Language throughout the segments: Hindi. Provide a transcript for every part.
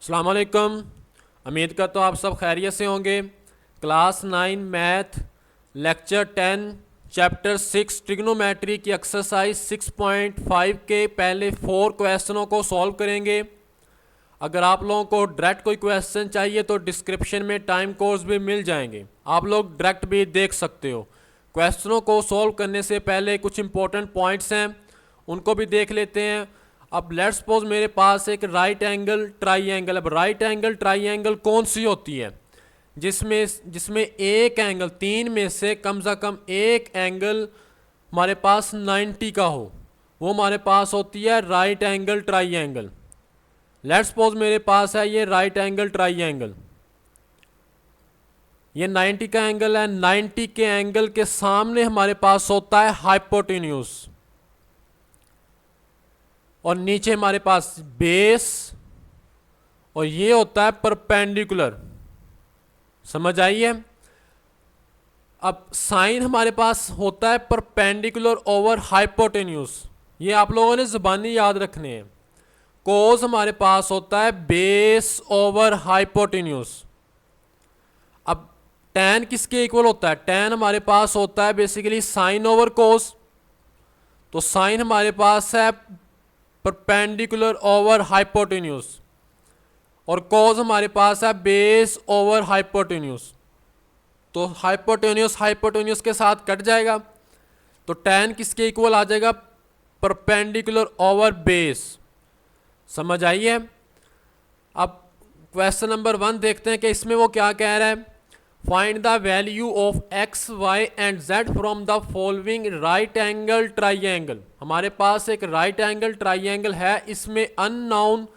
अस्सलाम वालेकुम। उम्मीद करता हूँ आप सब खैरियत से होंगे। Class 9 math lecture 10 chapter 6 trigonometry की एक्सरसाइज 6.5 के पहले 4 क्वेश्चनों को सॉल्व करेंगे। अगर आप लोगों को डायरेक्ट कोई क्वेश्चन चाहिए तो डिस्क्रिप्शन में टाइम कोर्स भी मिल जाएंगे, आप लोग डायरेक्ट भी देख सकते हो। क्वेश्चनों को सॉल्व करने से पहले कुछ इंपॉर्टेंट पॉइंट्स हैं, उनको भी देख लेते हैं। अब लेट्स सपोज मेरे पास एक राइट एंगल ट्राइंगल। अब राइट एंगल ट्राइंगल कौन सी होती है? जिसमें जिसमें एक एंगल, तीन में से कम एक एंगल हमारे पास 90 का हो, वो हमारे पास होती है right angle triangle. Let's suppose मेरे पास है ये राइट एंगल ट्राइंगल, ये 90 का एंगल है। 90 के एंगल के सामने हमारे पास होता है हाइपोटेन्यूज, और नीचे हमारे पास बेस, और ये होता है परपेंडिकुलर। समझ आइए। अब साइन हमारे पास होता है परपेंडिकुलर ओवर हाइपोटेन्यूज, ये आप लोगों ने जुबानी याद रखने हैं। कोस हमारे पास होता है बेस ओवर हाइपोटेन्यूज। अब tan किसके इक्वल होता है? tan हमारे पास होता है बेसिकली साइन ओवर कोस, तो साइन हमारे पास है परपेंडिकुलर ओवर हाइपोटेन्यूज, और कॉज हमारे पास है बेस ओवर हाइपोटेन्यूज। तो हाइपोटेन्यूज हाइपोटेन्यूज के साथ कट जाएगा, तो tan किसके इक्वल आ जाएगा? Perpendicular over base. समझ आइए। अब क्वेश्चन नंबर 1 देखते हैं कि इसमें वो क्या कह रहा है। Find the value of x, y and z from the following right angle triangle. हमारे पास एक राइट एंगल ट्राइंगल है, इसमें अननोन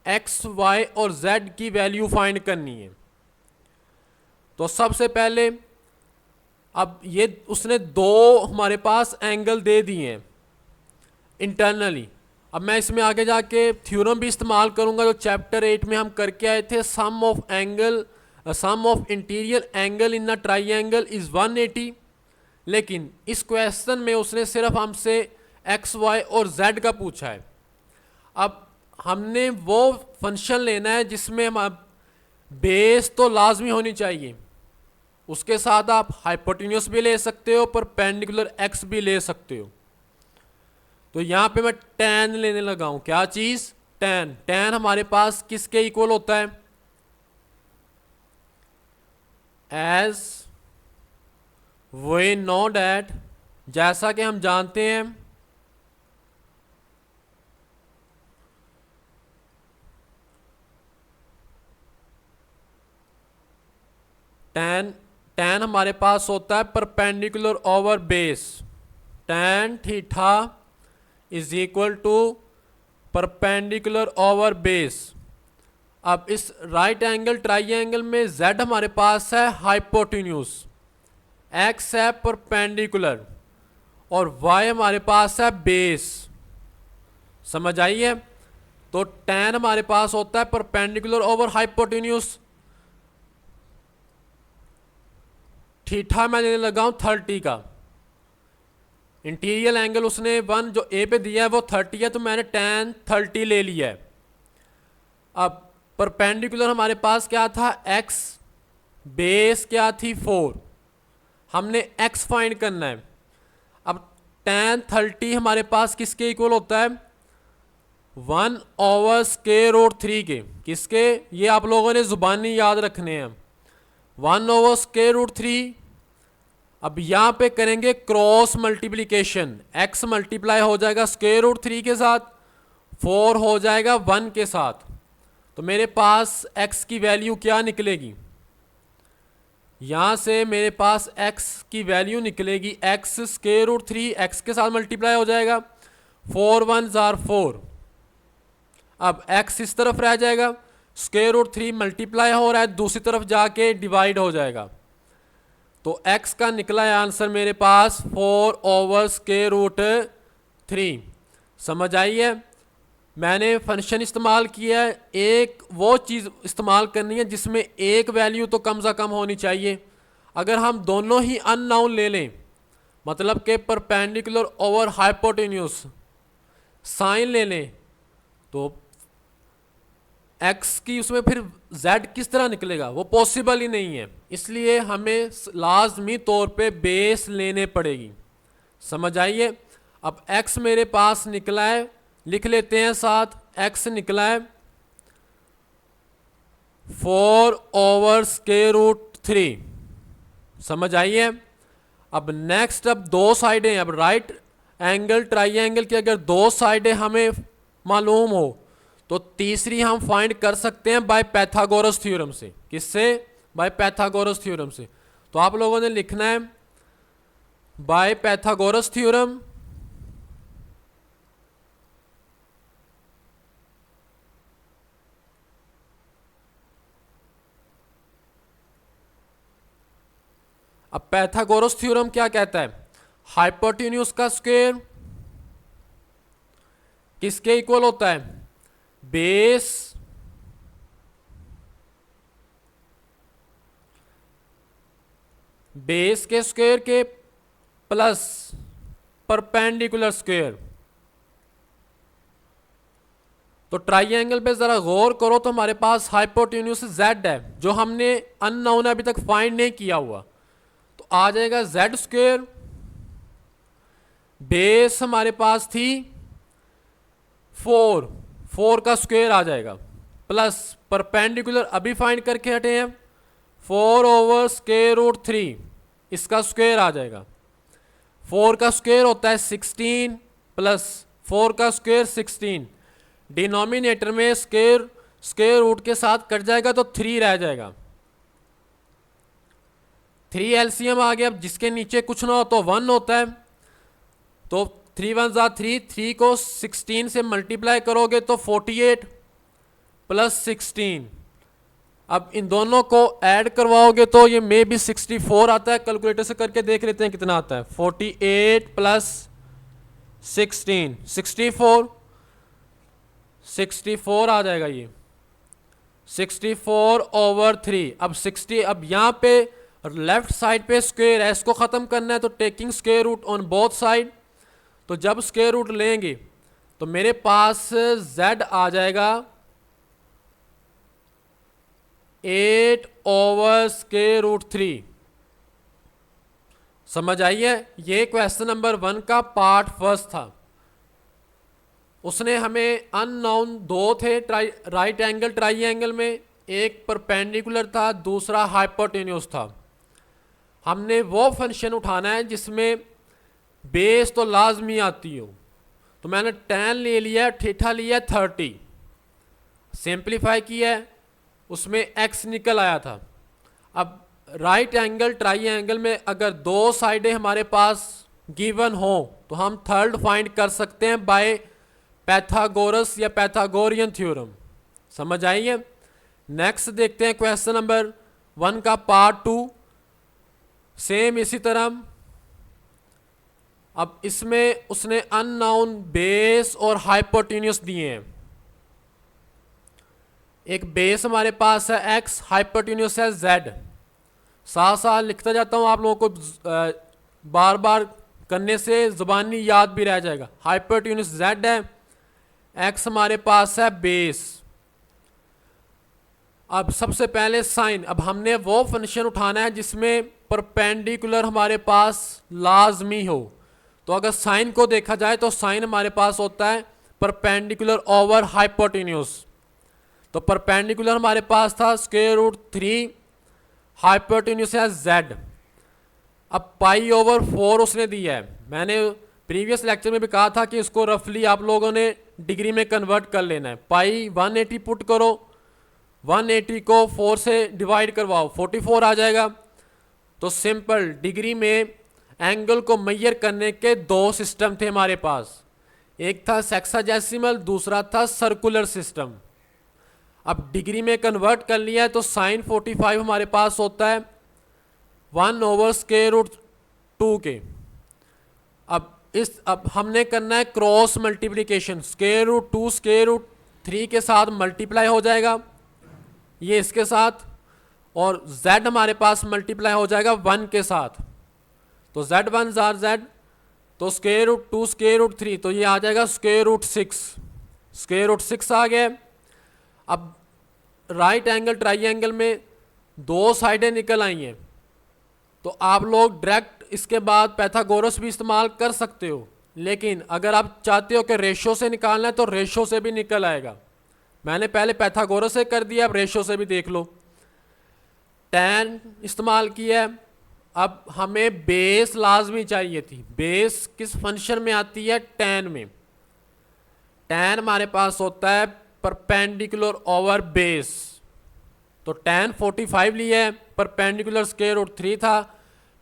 x, y और z की वैल्यू फाइंड करनी है। तो सबसे पहले अब ये उसने दो हमारे पास एंगल दे दिए हैं इंटरनली। अब मैं इसमें आगे जाके थ्योरम भी इस्तेमाल करूंगा जो चैप्टर 8 में हम करके आए थे। Sum of interior angle in a triangle is 180। लेकिन इस क्वेश्चन में उसने सिर्फ हमसे एक्स, वाई और जेड का पूछा है। अब हमने वो फंक्शन लेना है जिसमें हम बेस तो लाजमी होनी चाहिए, उसके साथ आप हाइपोटेन्यूस भी ले सकते हो, परपेंडिकुलर एक्स भी ले सकते हो। तो यहां पे मैं tan लेने लगा हूं। क्या चीज? tan हमारे पास किसके इक्वल होता है? एज वी नो डैट, जैसा कि हम जानते हैं tan हमारे पास होता है perpendicular over base. tan theta is equal to perpendicular over base. अब इस राइट एंगल ट्राइंगल में z हमारे पास है हाइपोटेन्यूज, x है परपेंडिकुलर और y हमारे पास है बेस। समझ आइए। तो tan हमारे पास होता है परपेंडिकुलर ओवर हाइपोटेन्यूज। थीटा मैं लेने लगा हूं 30 का। इंटीरियर एंगल उसने 1 जो ए पे दिया है वो 30 है, तो मैंने tan 30 ले लिया है। अब परपेंडिकुलर हमारे पास क्या था? x, बेस क्या थी? 4। हमने x फाइंड करना है। अब tan 30 हमारे पास किसके इक्वल होता है? 1 ओवर स्क्वायर रूट 3 के। किसके? ये आप लोगों ने जुबानी याद रखने हैं। 1 ओवर स्क्वायर रूट 3। अब यहां पे करेंगे क्रॉस मल्टीप्लीकेशन, x मल्टीप्लाई हो जाएगा स्क्वायर रूट 3 के साथ, 4 हो जाएगा 1 के साथ। तो मेरे पास x की वैल्यू क्या निकलेगी? यहां से मेरे पास x की वैल्यू निकलेगी x स्क्वायर रूट 3 x के साथ मल्टीप्लाई हो जाएगा, 4 1 आर 4। अब x इस तरफ रह जाएगा, स्क्वायर रूट 3 मल्टीप्लाई हो रहा है, दूसरी तरफ जाके डिवाइड हो जाएगा। तो x का निकला है आंसर मेरे पास 4 ओवर स्क्वायर रूट 3। समझ आइए। मैंने फंक्शन इस्तेमाल किया है, एक वो चीज़ इस्तेमाल करनी है जिसमें एक वैल्यू तो कम से कम होनी चाहिए। अगर हम दोनों ही अननोन ले लें, मतलब कि परपेंडिकुलर ओवर हाइपोटेन्यूस साइन ले लें, तो x की उसमें फिर z किस तरह निकलेगा, वो पॉसिबल ही नहीं है। इसलिए हमें लाजमी तौर पे बेस लेने पड़ेगी। समझ आइए। अब x मेरे पास निकला है, लिख लेते हैं साथ, x निकला है 4/√3। समझ आइए। अब नेक्स्ट, अब दो साइडें, अब राइट एंगल ट्राइंगल की अगर दो साइडें हमें मालूम हो तो तीसरी हम फाइंड कर सकते हैं बाय पैथागोरस थ्योरम से। किससे? बाय पैथागोरस थ्योरम से। तो आप लोगों ने लिखना है बाय पैथागोरस थ्योरम अब पैथागोरस थ्योरम क्या कहता है? हाइपोटेन्यूज का स्क्वायर किसके इक्वल होता है? बेस के स्क्वायर के प्लस परपेंडिकुलर स्क्वायर। तो ट्राइंगल पे जरा गौर करो तो हमारे पास हाइपोटेन्यूज z है जो हमने अननोन अभी तक फाइंड नहीं किया हुआ, तो आ जाएगा z स्क्वायर। बेस हमारे पास थी 4 का स्क्वायर आ जाएगा, प्लस परपेंडिकुलर अभी फाइंड करके हटे हैं 4/√3, इसका स्क्वायर आ जाएगा। 4 का स्क्वायर होता है 16 प्लस 4 का स्क्वायर 16। डिनोमिनेटर में स्क्वायर रूट के साथ कट जाएगा तो 3 रह जाएगा। 3 एलसीएम आ गया। अब जिसके नीचे कुछ ना हो तो 1 होता है, तो 3 1 जा 3, 3 को 16 से मल्टीप्लाई करोगे तो 48 प्लस 16। अब इन दोनों को ऐड करवाओगे तो ये मे बी 64 आता है। कैलकुलेटर से करके देख लेते हैं कितना आता है। 48 प्लस 16 64 आ जाएगा ये 64/3। अब 60, अब यहाँ पे लेफ्ट साइड पे स्क्वायर है, इसको ख़त्म करना है तो taking square root on both side. तो जब स्क्वायर रूट लेंगे तो मेरे पास z आ जाएगा 8/√3। समझ आइए। ये क्वेश्चन नंबर 1 का पार्ट फर्स्ट था। उसने हमें अननोन दो थे राइट एंगल ट्राइंगल में, एक परपेंडिकुलर था, दूसरा हाइपोटेन्यूज था। हमने वो फंक्शन उठाना है जिसमें बेस तो लाजमी आती हो। तो मैंने tan ले लिया, थीटा लिया 30, सिंप्लीफाई किया है, उसमें x निकल आया था। अब राइट एंगल ट्राइंगल में अगर दो साइडें हमारे पास गिवन हो तो हम थर्ड फाइंड कर सकते हैं बाय पैथागोरस या पैथागोरियन थ्योरम। समझ आइए। नेक्स्ट देखते हैं क्वेश्चन नंबर 1 का पार्ट 2। सेम इसी तरह। अब इसमें उसने अननोन बेस और हाइपोटेन्यूज दिए हैं। एक बेस हमारे पास है x, हाइपोटेन्यूज है z। साथ साथ लिखता जाता हूं, आप लोगों को बार बार करने से जुबानी याद भी रह जाएगा। हाइपोटेन्यूज z है, x हमारे पास है बेस। अब सबसे पहले साइन। अब हमने वो फंक्शन उठाना है जिसमें परपेंडिकुलर हमारे पास लाजमी हो। तो अगर साइन को देखा जाए तो साइन हमारे पास होता है परपेंडिकुलर ओवर हाइपोटेन्यूज। तो परपेंडिकुलर हमारे पास था √3, हाइपोटेन्यूज है z। अब π/4 उसने दिया है। मैंने प्रीवियस लेक्चर में भी कहा था कि इसको रफली आप लोगों ने डिग्री में कन्वर्ट कर लेना है। पाई 180 पुट करो, 180 को 4 से डिवाइड करवाओ, 44 आ जाएगा। तो सिंपल डिग्री में एंगल को मेजर करने के दो सिस्टम थे हमारे पास, एक था सेक्साडेसिमल, दूसरा था सर्कुलर सिस्टम। अब डिग्री में कन्वर्ट कर लिया है तो साइन 45 हमारे पास होता है 1/√2 के। अब हमने करना है क्रॉस मल्टीप्लिकेशन। √2 √3 के साथ मल्टीप्लाई हो जाएगा ये इसके साथ, और z हमारे पास मल्टीप्लाई हो जाएगा 1 के साथ। तो z1 जार z, तो √2 √3, तो ये आ जाएगा √6 आ गया। अब राइट एंगल ट्राइंगल में दो साइडें निकल आई हैं, तो आप लोग डायरेक्ट इसके बाद पैथागोरस भी इस्तेमाल कर सकते हो, लेकिन अगर आप चाहते हो कि रेशो से निकालना है तो रेशो से भी निकल आएगा। मैंने पहले पैथागोरस से कर दिया, अब रेशो से भी देख लो। tan इस्तेमाल किया है। अब हमें बेस लाजमी चाहिए थी। बेस किस फंक्शन में आती है? tan में। tan हमारे पास होता है परपेंडिकुलर ओवर बेस, तो tan 45 लिया है, परपेंडिकुलर स्क्वायर रूट 3 था,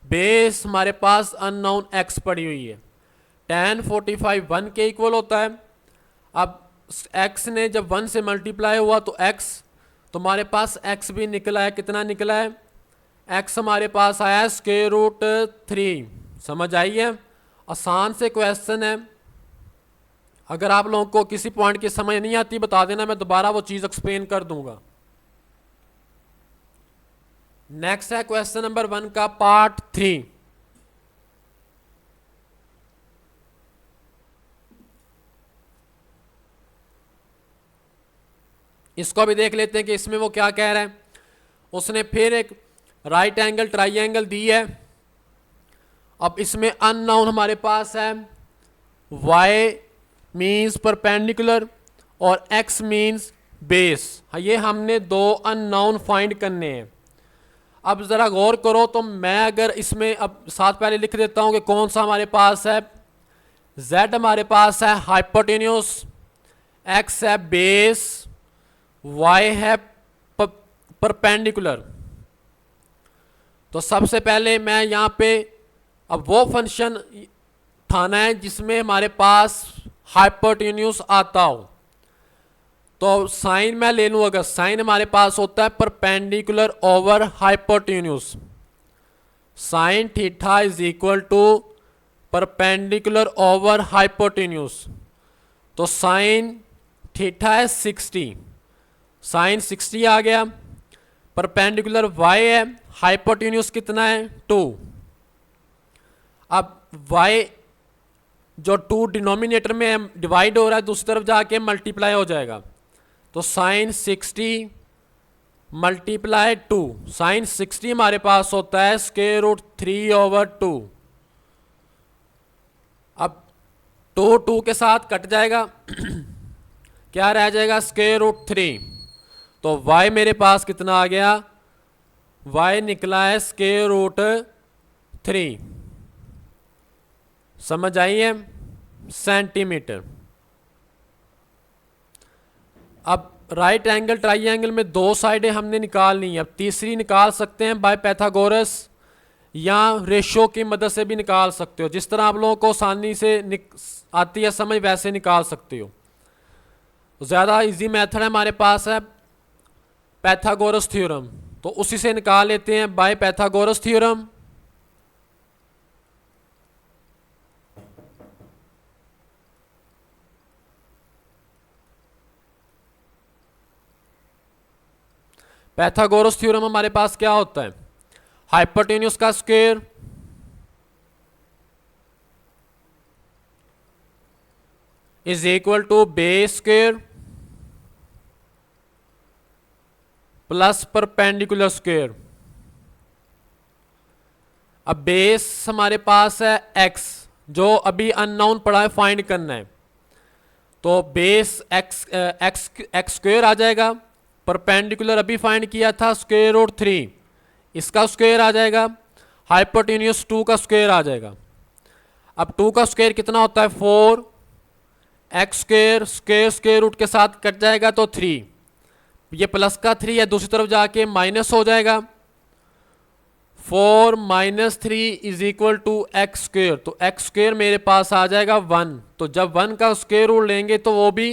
बेस हमारे पास अननोन x पड़ी हुई है। tan 45 1 के इक्वल होता है। अब x ने जब 1 से मल्टीप्लाई हुआ तो x, तो हमारे पास x भी निकला है। कितना निकला है? x हमारे पास आया है स्क्वायर रूट 3। समझ आई है? आसान से क्वेश्चन है। अगर आप लोगों को किसी पॉइंट की समझ नहीं आती बता देना, मैं दोबारा वो चीज़ एक्सप्लेन कर दूंगा। नेक्स्ट है क्वेश्चन नंबर 1 का पार्ट 3। इसको भी देख लेते हैं कि इसमें वो क्या कह रहा है। उसने फिर एक राइट एंगल ट्राइंगल दी है। अब इसमें अननोन हमारे पास है, y मीन्स परपेंडिकुलर और x मीन्स बेस। ये हमने दो अननोन फाइंड करने हैं। अब ज़रा गौर करो, तो मैं अगर इसमें अब साथ पहले लिख देता हूँ कि कौन सा हमारे पास है। z हमारे पास है हाइपोटेन्यूस, x है बेस, y है परपेंडिकुलर। तो सबसे पहले मैं यहाँ पे अब वो फंक्शन उठाना है जिसमें हमारे पास हाइपोटेन्यूस आता हो। तो साइन मैं ले लूँ, अगर साइन हमारे पास होता है perpendicular over hypotenuse, sine theta is equal to perpendicular over hypotenuse. तो साइन थीटा है 60, साइन 60 आ गया। परपेंडिकुलर y है, हाइपोटेन्यूस कितना है? 2। अब y जो 2 डिनोमिनेटर में डिवाइड हो रहा है, दूसरी तरफ जाके मल्टीप्लाई हो जाएगा। तो साइन 60 मल्टीप्लाई 2, साइन 60 हमारे पास होता है स्क्वायर रूट 3 ओवर 2। अब 2 के साथ कट जाएगा क्या रह जाएगा? Square root 3। तो y मेरे पास कितना आ गया? y निकला है स्क्वायर रूट 3। समझ आई है? सेंटीमीटर। अब राइट एंगल ट्राइंगल में दो साइडें हमने निकालनी है। अब तीसरी निकाल सकते हैं बाय पैथागोरस या रेशो की मदद से भी निकाल सकते हो। जिस तरह आप लोगों को आसानी से आती है समझ, वैसे निकाल सकते हो। ज़्यादा इजी मेथड है हमारे पास है पैथागोरस थ्योरम, तो उसी से निकाल लेते हैं by Pythagoras theorem. Pythagoras theorem हमारे पास क्या होता है? हाइपोटेन्यूस का square is equal to base square plus perpendicular square. अब बेस हमारे पास है x, जो अभी अननोन पड़ा है, फाइंड करना है। तो बेस एक्स स्क्वायर आ जाएगा। परपेंडिकुलर अभी फाइंड किया था स्क्वायर रूट 3, इसका स्क्वायर आ जाएगा। हाइपोटेन्यूस 2 का स्क्वायर आ जाएगा। अब 2 का स्क्वायर कितना होता है? 4। X square square square root के साथ कट जाएगा तो 3, ये प्लस का 3 है, दूसरी तरफ जाके माइनस हो जाएगा। 4 minus 3 is equal to X square. तो एक्स स्क्वायर मेरे पास आ जाएगा 1। तो जब 1 का स्क्वायर रूट लेंगे तो वो भी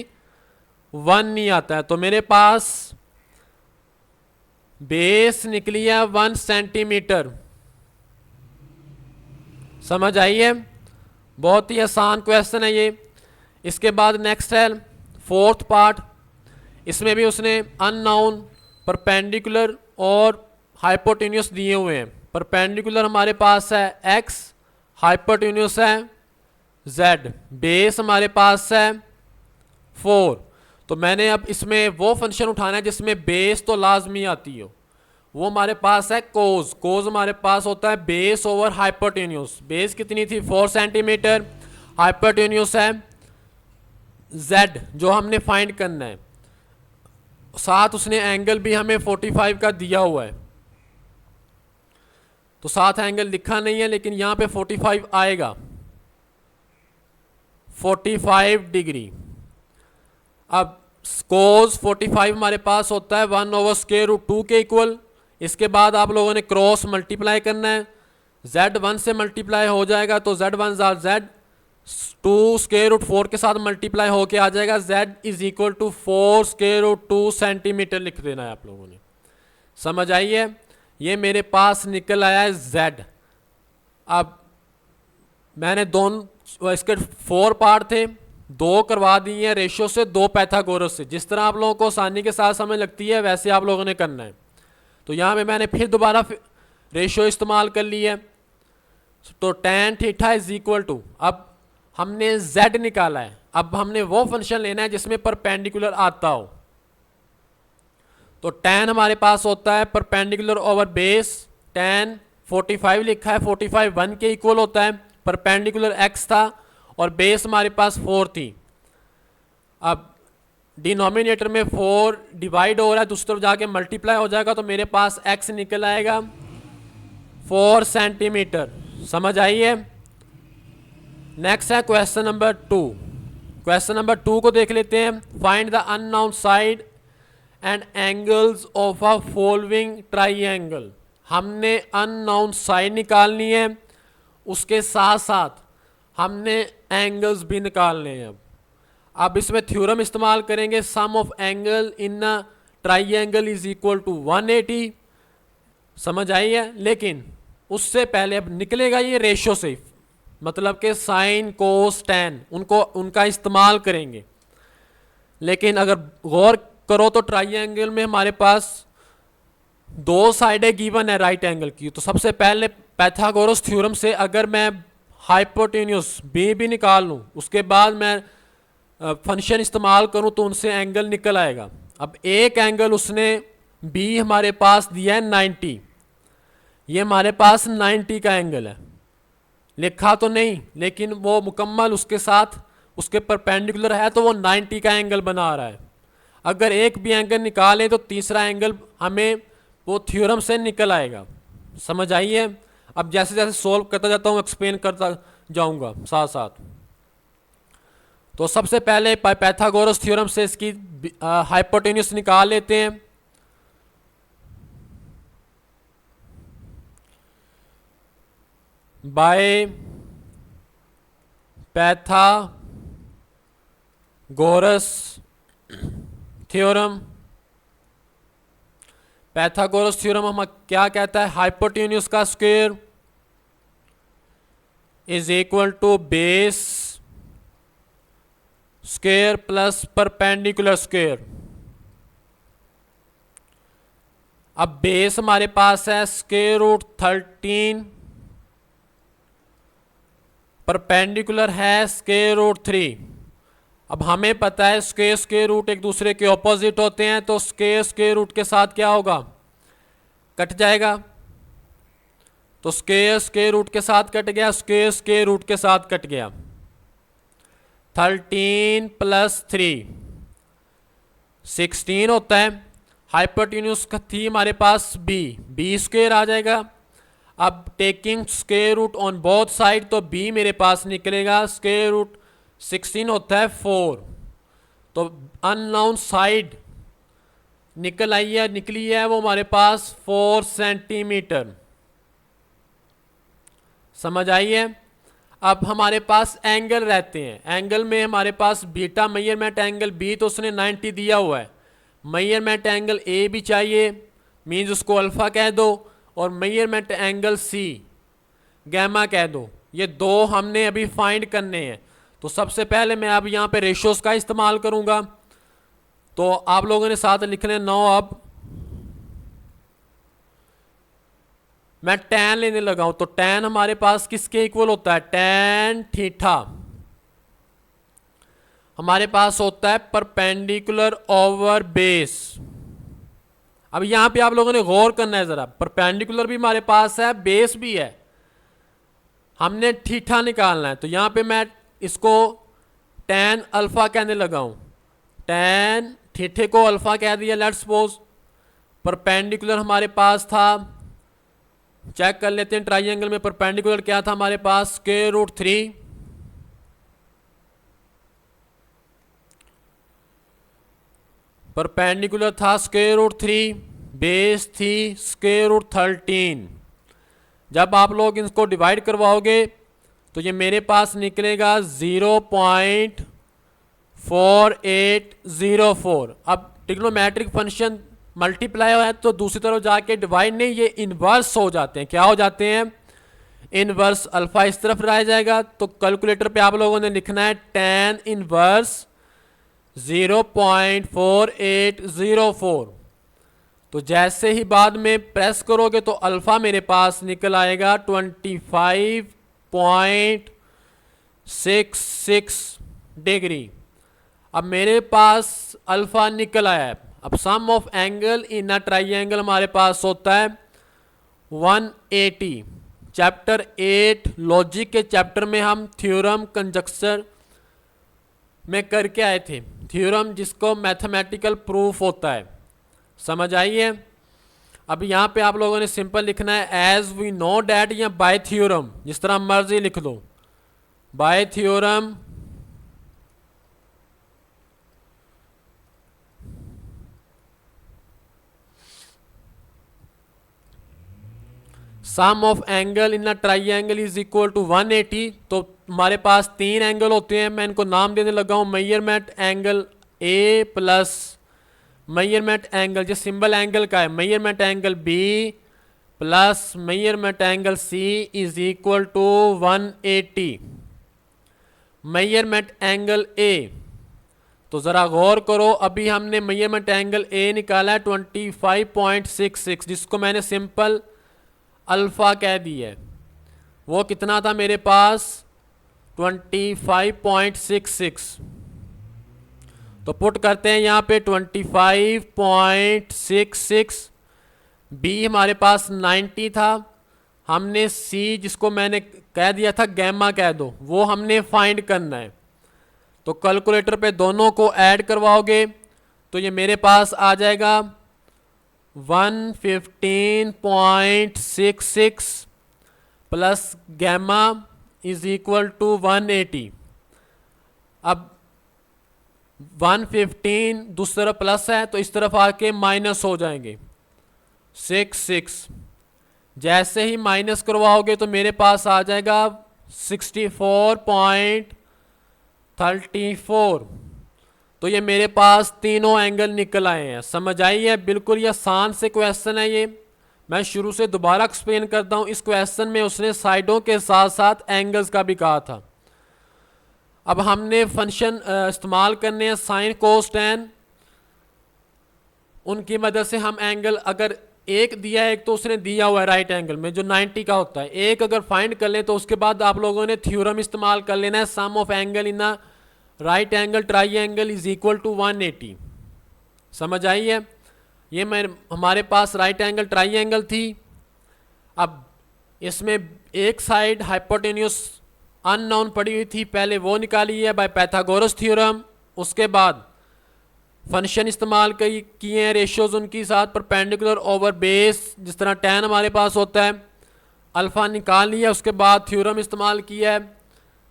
1 नहीं आता है। तो मेरे पास बेस निकली है 1 सेंटीमीटर। समझ आई है? बहुत ही आसान क्वेश्चन है ये। इसके बाद नेक्स्ट है फोर्थ पार्ट। इसमें भी उसने अननोन परपेंडिकुलर और हाइपोटेन्यूस दिए हुए हैं। परपेंडिकुलर हमारे पास है x, हाइपोटेन्यूस है z, बेस हमारे पास है 4। तो मैंने अब इसमें वो फंक्शन उठाना है जिसमें बेस तो लाजमी आती हो। वो हमारे पास है कोज। कोज हमारे पास होता है बेस ओवर हाइपोटेन्यूस। बेस कितनी थी 4 सेंटीमीटर, हाइपोटेन्यूस है z जो हमने फाइंड करना है, साथ उसने एंगल भी हमें 45 का दिया हुआ है। तो साथ एंगल लिखा नहीं है लेकिन यहाँ पे 45 आएगा, 45 डिग्री। अब कोस 45 हमारे पास होता है 1/√2 के इक्वल। इसके बाद आप लोगों ने क्रॉस मल्टीप्लाई करना है, z 1 से मल्टीप्लाई हो जाएगा तो z1 z 2√4 के साथ मल्टीप्लाई होके आ जाएगा, z = 4√2 सेंटीमीटर लिख देना है आप लोगों ने। समझ आई है? ये मेरे पास निकल आया है z। अब मैंने दोनों इसके 4 पार्ट थे, 2 करवा दिए हैं रेशियो से, 2 पैथागोरस से। जिस तरह आप लोगों को आसानी के साथ समझ लगती है वैसे आप लोगों ने करना है। तो यहाँ पे मैंने फिर दोबारा रेशियो इस्तेमाल कर लिया है। तो tan थीटा = अब हमने z निकाला है, अब हमने वो फंक्शन लेना है जिसमें परपेंडिकुलर आता हो। तो tan हमारे पास होता है परपेंडिकुलर ओवर बेस। tan 45 लिखा है, 45 1 के इक्वल होता है। परपेंडिकुलर x था और बेस हमारे पास 4 थी। अब डिनोमिनेटर में 4 डिवाइड हो रहा है, दूसरी तरफ जाके मल्टीप्लाई हो जाएगा तो मेरे पास x निकल आएगा 4 सेंटीमीटर। समझ आई है? नेक्स्ट है क्वेश्चन नंबर 2। क्वेश्चन नंबर 2 को देख लेते हैं। Find the unknown side and angles of a following triangle. हमने अननोन साइड निकालनी है, उसके साथ साथ हमने एंगल्स भी निकालने हैं। अब इसमें थ्योरम इस्तेमाल करेंगे, sum of angle in a triangle = 180। समझ आई है? लेकिन उससे पहले अब निकलेगा ये रेशियो से, मतलब कि साइन कोस टैन उनका इस्तेमाल करेंगे। लेकिन अगर गौर करो तो ट्राइएंगल में हमारे पास 2 साइडें गिवन है राइट एंगल की। तो सबसे पहले पैथागोरस थ्योरम से अगर मैं हाइपोटेन्यूस बी भी निकाल लूँ, उसके बाद मैं फंक्शन इस्तेमाल करूँ तो उनसे एंगल निकल आएगा। अब एक एंगल उसने बी हमारे पास दिया है 90, ये हमारे पास 90 का एंगल है, लिखा तो नहीं लेकिन वो मुकम्मल उसके साथ उसके परपेंडिकुलर है तो वो 90 का एंगल बना रहा है। अगर एक भी एंगल निकालें तो तीसरा एंगल हमें वो थ्योरम से निकल आएगा। समझ आई है? अब जैसे जैसे सोल्व करता जाता हूँ एक्सप्लेन करता जाऊँगा साथ साथ। तो सबसे पहले पाइथागोरस थ्योरम से इसकी हाइपोटेन्यूस निकाल लेते हैं। By Pythagoras theorem. Pythagoras theorem हम क्या कहता है? हाइपोटेन्यूस का square = base square plus perpendicular square. अब बेस हमारे पास है √13, परपेंडिकुलर है √3। अब हमें पता है स्क्वायर रूट एक दूसरे के ऑपोजिट होते हैं, तो स्क्वायर रूट के साथ क्या होगा? कट जाएगा। तो स्क्वायर रूट के साथ कट गया, स्क्वायर रूट के साथ कट गया। 13 + 3 16 होता है। हाइपोटेन्यूस थी हमारे पास बी स्क्वायर आ जाएगा। अब taking square root on both side तो बी मेरे पास निकलेगा, √16 होता है 4। तो अननोन साइड निकली है वो हमारे पास 4 सेंटीमीटर। समझ आई है? अब हमारे पास एंगल रहते हैं, एंगल में हमारे पास बीटा मेजरमेंट एंगल बी तो उसने 90 दिया हुआ है, मेजरमेंट एंगल ए भी चाहिए, मीन्स उसको अल्फा कह दो, और मेजरमेंट एंगल सी गैमा कह दो। ये 2 हमने अभी फाइंड करने हैं। तो सबसे पहले मैं अब यहाँ पे रेशियोज का इस्तेमाल करूँगा। तो आप लोगों ने साथ लिख लें 9। अब मैं tan लेने लगा हूँ, तो tan हमारे पास किसके इक्वल होता है? tan theta. हमारे पास होता है परपेंडिकुलर ओवर बेस। अब यहां पे आप लोगों ने गौर करना है जरा, परपेंडिकुलर भी हमारे पास है, बेस भी है, हमने थीटा निकालना है। तो यहां पे मैं इसको tan अल्फा कहने लगा हूं, tan थीटे को अल्फा कह दिया। लेट्स सपोज परपेंडिकुलर हमारे पास था, चेक कर लेते हैं ट्राइंगल में परपेंडिकुलर क्या था हमारे पास, √3 परपेंडिकुलर था √3, बेस थी √13। जब आप लोग इसको डिवाइड करवाओगे तो ये मेरे पास निकलेगा 0.4804। अब ट्रिग्नोमेट्रिक फंक्शन मल्टीप्लाई है तो दूसरी तरफ जाके डिवाइड नहीं, ये इनवर्स हो जाते हैं। क्या हो जाते हैं? इनवर्स। अल्फा इस तरफ रह जाएगा तो कैलकुलेटर पे आप लोगों ने लिखना है tan इनवर्स 0.4804। तो जैसे ही बाद में प्रेस करोगे तो अल्फा मेरे पास निकल आएगा 25.66 डिग्री। अब मेरे पास अल्फा निकल आया है। अब sum of angle in a triangle हमारे पास होता है 180। चैप्टर 8 लॉजिक के चैप्टर में हम थ्योरम कंजक्शन में करके आए थे, थ्योरम जिसको मैथमेटिकल प्रूफ होता है। समझ आइए। अब यहाँ पे आप लोगों ने सिंपल लिखना है एज वी नो डैट, या बाय थ्योरम, जिस तरह मर्जी लिख लो, by theorem sum of angle in a triangle is equal to 180। तो हमारे पास 3 एंगल होते हैं, मैं इनको नाम देने लगा हूं measurement angle A plus measurement angle, जो सिंबल एंगल का है, measurement angle B plus measurement angle C is equal to 180। Measurement angle A, तो ज़रा गौर करो, अभी हमने मेजरमेंट एंगल ए निकाला है 25.66, जिसको मैंने सिंपल अल्फ़ा कह दी है। वो कितना था मेरे पास? 25.66। तो पुट करते हैं यहाँ पे 25.66। बी हमारे पास 90 था, हमने सी जिसको मैंने कह दिया था गैमा कह दो, वो हमने फाइंड करना है। तो कैलकुलेटर पे दोनों को ऐड करवाओगे तो ये मेरे पास आ जाएगा 115.66 plus gamma is equal to 180। अब 115 दूसरी तरफ प्लस है तो इस तरफ आके माइनस हो जाएंगे 66। जैसे ही माइनस करवाओगे तो मेरे पास आ जाएगा 64.34। तो ये मेरे पास तीनों एंगल निकल आए हैं। समझ आई है? बिल्कुल ये आसान से क्वेश्चन है। ये मैं शुरू से दोबारा एक्सप्लेन करता हूँ। इस क्वेश्चन में उसने साइडों के साथ साथ एंगल्स का भी कहा था। अब हमने फंक्शन इस्तेमाल करने हैं साइन कोस टैन, उनकी मदद से हम एंगल, अगर एक दिया है, एक तो उसने दिया हुआ है राइट एंगल में जो 90 का होता है, एक अगर फाइंड कर लें तो उसके बाद आप लोगों ने थ्योरम इस्तेमाल कर लेना है sum of angle in a right angle triangle is equal to 180। समझ आई है? ये हमारे पास राइट एंगल ट्राइंगल थी। अब इसमें एक साइड हाइपोटेन्यूस अननोन पड़ी हुई थी, पहले वो निकाली है बाय पाइथागोरस थ्योरम। उसके बाद फंक्शन इस्तेमाल किए हैं रेशियोज उनकी साथ परपेंडिकुलर ओवर बेस, जिस तरह tan हमारे पास होता है, अल्फ़ा निकाल लिया। उसके बाद थ्योरम इस्तेमाल किया है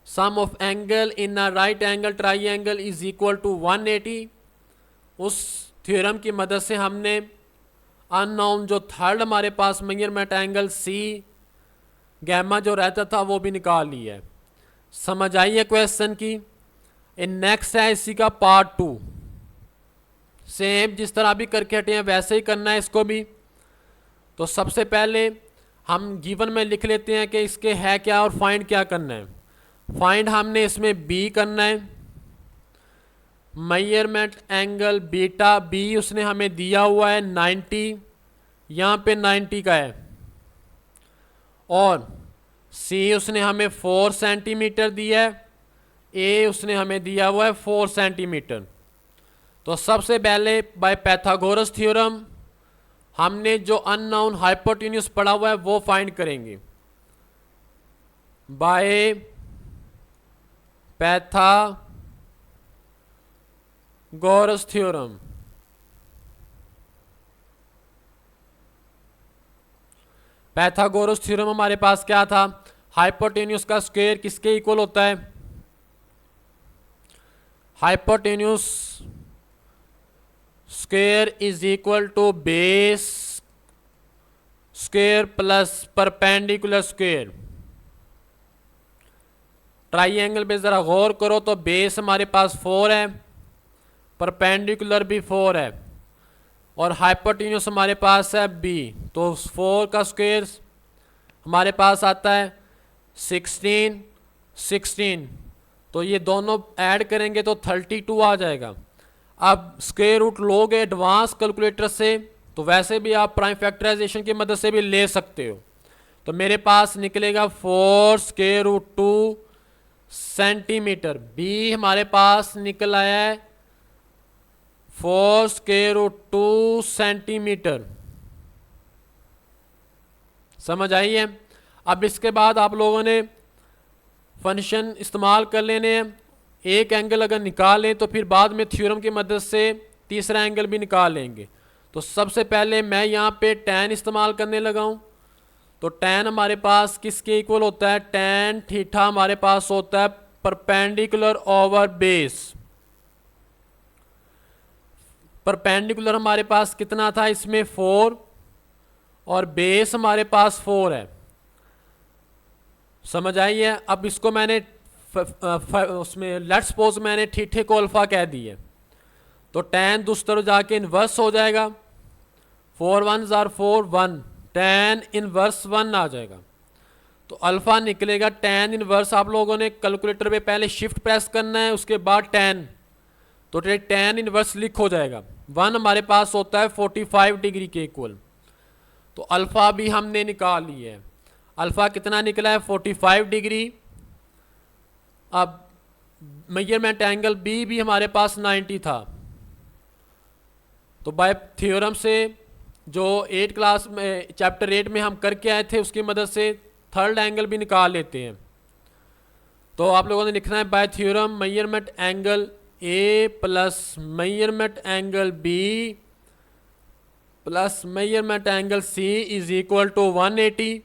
sum of angle in a right angle triangle is equal to 180। उस थ्योरम की मदद से हमने अननोन जो थर्ड हमारे पास मेजरमेंट एंगल सी गैमा जो रहता था वो भी निकाल लिया है। समझ आई है क्वेश्चन की? नेक्स्ट है इसी का पार्ट 2। सेम जिस तरह भी करके हटे हैं वैसे ही करना है इसको भी। तो सबसे पहले हम गिवन में लिख लेते हैं कि इसके है क्या और फाइंड क्या करना है। फाइंड हमने इसमें बी करना है, मेजरमेंट एंगल बीटा। बी उसने हमें दिया हुआ है 90, यहाँ पे 90 का है, और सी उसने हमें 4 सेंटीमीटर दिया है, ए उसने हमें दिया हुआ है 4 सेंटीमीटर। तो सबसे पहले बाय पैथागोरस थ्योरम हमने जो अननोन हाइपोटेन्यूज पढ़ा हुआ है वो फाइंड करेंगे by Pythagoras theorem. Pythagoras theorem हमारे पास क्या था, हाइपोटेन्यूज का स्क्वायर किसके इक्वल होता है, hypotenuse square is equal to base square plus perpendicular square. Triangle पे जरा गौर करो तो बेस हमारे पास 4 है, परपेंडिकुलर भी 4 है और हाइपोटेन्यूज हमारे पास है बी। तो 4 का स्क्वायर हमारे पास आता है 16। तो ये दोनों ऐड करेंगे तो 32 आ जाएगा। अब स्क्वायर रूट लोगे एडवांस कैलकुलेटर से तो वैसे भी आप प्राइम फैक्टराइजेशन की मदद से भी ले सकते हो। तो मेरे पास निकलेगा 4 स्क्वायर रूट 2 सेंटीमीटर। बी हमारे पास निकल आया है 4 स्क्वायर रूट 2 सेंटीमीटर। समझ आई है। अब इसके बाद आप लोगों ने फंक्शन इस्तेमाल कर लेने हैं। एक एंगल अगर निकालें तो फिर बाद में थ्योरम की मदद से तीसरा एंगल भी निकाल लेंगे। तो सबसे पहले मैं यहाँ पे tan इस्तेमाल करने लगा हूँ। तो tan हमारे पास किसके इक्वल होता है, tan थीटा हमारे पास होता है परपेंडिकुलर ओवर बेस। परपेंडिकुलर हमारे पास कितना था इसमें 4 और बेस हमारे पास 4 है। समझ आई है। अब इसको मैंने उसमें लेट्स सपोज मैंने थीटे को अल्फा कह दी है तो tan दूसरी तरफ जाके इनवर्स हो जाएगा। 4 1s are 4 1 tan इनवर्स 1 आ जाएगा। तो अल्फा निकलेगा tan इनवर्स। आप लोगों ने कैलकुलेटर पे पहले शिफ्ट प्रेस करना है उसके बाद tan, तो tan इनवर्स लिख हो जाएगा। 1 हमारे पास होता है 45 डिग्री के इक्वल। तो अल्फा भी हमने निकाल लिया है। अल्फा कितना निकला है 45 डिग्री। अब मेजरमेंट एंगल बी भी हमारे पास 90 था। तो बाय थ्योरम से जो 8 क्लास में चैप्टर 8 में हम करके आए थे उसकी मदद से थर्ड एंगल भी निकाल लेते हैं। तो आप लोगों ने लिखना है by theorem measurement angle A plus measurement angle B plus measurement angle C is equal to 180।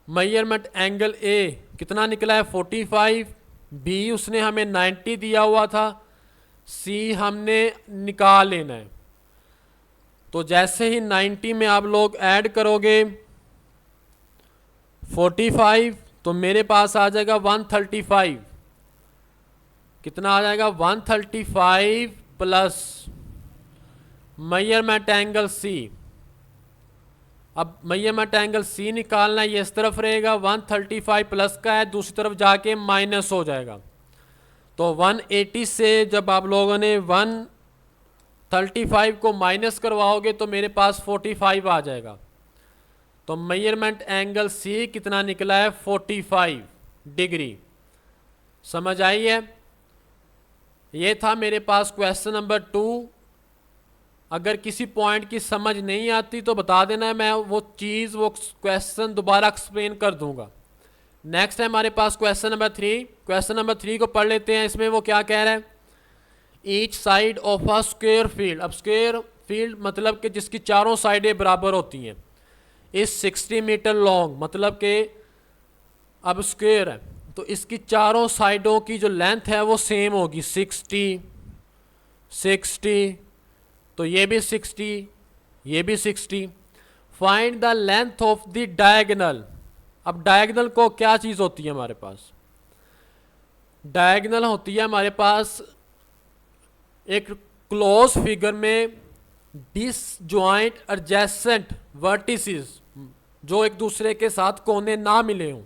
Measurement angle A कितना निकला है 45, बी उसने हमें 90 दिया हुआ था, सी हमने निकाल लेना है। तो जैसे ही 90 में आप लोग ऐड करोगे 45 तो मेरे पास आ जाएगा 135। कितना आ जाएगा 135 प्लस मेजरमेंट एंगल सी। अब मेजरमेंट एंगल सी निकालना है, ये इस तरफ रहेगा 135 प्लस का है, दूसरी तरफ जाके माइनस हो जाएगा। तो 180 से जब आप लोगों ने 135 को माइनस करवाओगे तो मेरे पास 45 आ जाएगा। तो मेजरमेंट एंगल सी कितना निकला है 45 डिग्री। समझ आई है। ये था मेरे पास क्वेश्चन नंबर 2। अगर किसी पॉइंट की समझ नहीं आती तो बता देना, मैं वो चीज़ वो क्वेश्चन दोबारा एक्सप्लेन कर दूंगा। नेक्स्ट है हमारे पास क्वेश्चन नंबर 3। क्वेश्चन नंबर 3 को पढ़ लेते हैं। इसमें वो क्या कह रहा है, each side of a square field. अब स्क्वायर फील्ड मतलब कि जिसकी चारों साइडें बराबर होती हैं, इस 60 मीटर लॉन्ग, मतलब कि अब स्क्वायर है तो इसकी चारों साइडों की जो लेंथ है वो सेम होगी 60 60। तो ये भी 60, ये भी 60। Find the length of the diagonal. अब डायगोनल को क्या चीज़ होती है हमारे पास, डायगोनल होती है हमारे पास एक क्लोज फिगर में डिसजॉइंट एडजेसेंट वर्टिसेस जो एक दूसरे के साथ कोने ना मिले हों।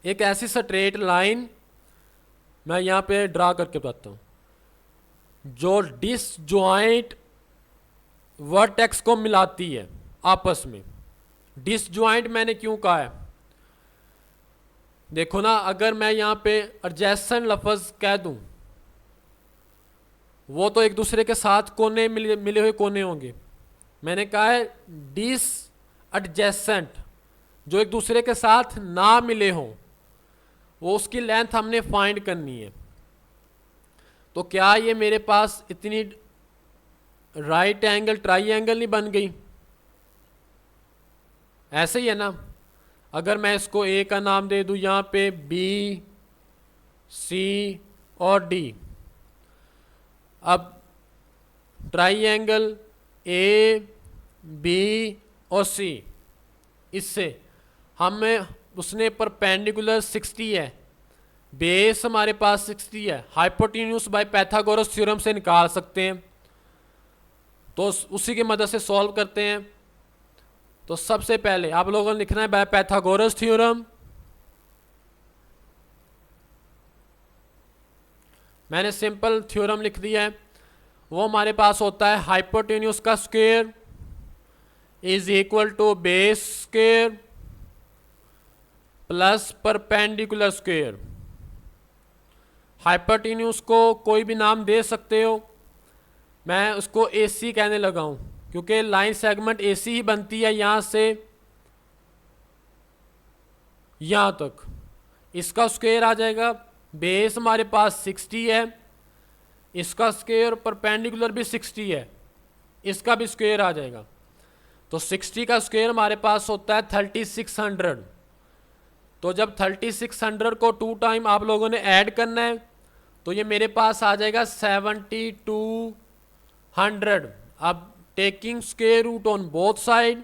एक ऐसी स्ट्रेट लाइन मैं यहाँ पे ड्रा करके बताता हूँ जो डिसजॉइंट वर्टेक्स को मिलाती है आपस में। डिसजॉइंट मैंने क्यों कहा है, देखो ना, अगर मैं यहाँ पे एडजेसेंट लफ्ज़ कह दूं, वो तो एक दूसरे के साथ कोने मिले हुए कोने होंगे। मैंने कहा है डिस एडजेसेंट, जो एक दूसरे के साथ ना मिले हों, वो उसकी लेंथ हमने फाइंड करनी है। तो क्या ये मेरे पास इतनी राइट एंगल ट्राइंगल नहीं बन गई? ऐसे ही है ना। अगर मैं इसको ए का नाम दे दूं, यहाँ पे बी, सी और डी, अब ट्राइंगल ए, बी और सी, इससे हमें उसने परपेंडिकुलर 60 है, बेस हमारे पास 60 है, हाइपोटेन्यूज बाय पैथागोरस थ्योरम से निकाल सकते हैं। तो उसी की मदद से सॉल्व करते हैं। तो सबसे पहले आप लोगों ने लिखना है बाय पैथागोरस थ्योरम। मैंने सिंपल थ्योरम लिख दिया है। वो हमारे पास होता है हाइपोटेन्यूज का square is equal to base square plus perpendicular square. Hypotenuse को कोई भी नाम दे सकते हो, मैं उसको AC कहने लगा हूं क्योंकि लाइन सेगमेंट AC ही बनती है यहां से यहां तक। इसका स्क्वायर आ जाएगा, बेस हमारे पास 60 है, इसका स्क्वायर परपेंडिकुलर भी 60 है, इसका भी स्क्वायर आ जाएगा। तो 60 का स्क्वायर हमारे पास होता है 3600। तो जब 3600 को 2 टाइम आप लोगों ने ऐड करना है तो ये मेरे पास आ जाएगा 7200। अब taking square root on both side,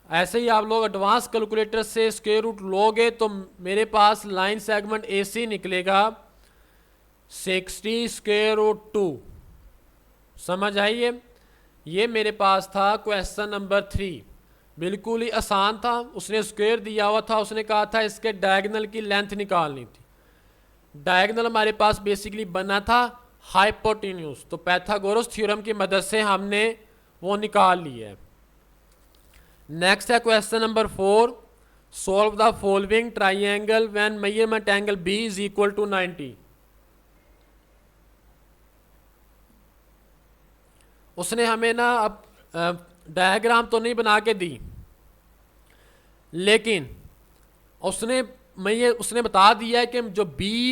ऐसे ही आप लोग एडवांस कैलकुलेटर से स्क्वायर रूट लोगे तो मेरे पास लाइन सेगमेंट AC निकलेगा 60 स्क्वायर रूट 2। समझ आइए, ये मेरे पास था क्वेश्चन नंबर 3। बिल्कुल ही आसान था। उसने स्क्वायर दिया हुआ था, उसने कहा था इसके डायगोनल की लेंथ निकालनी थी। डायगोनल हमारे पास बेसिकली बना था हाइपोटेन्यूज, तो पैथागोरस थ्योरम की मदद से हमने वो निकाल लिया है। नेक्स्ट है question number 4, solve the following triangle when measurement angle B is equal to 90। उसने हमें ना अब डायग्राम तो नहीं बना के दी, लेकिन उसने बता दिया है कि जो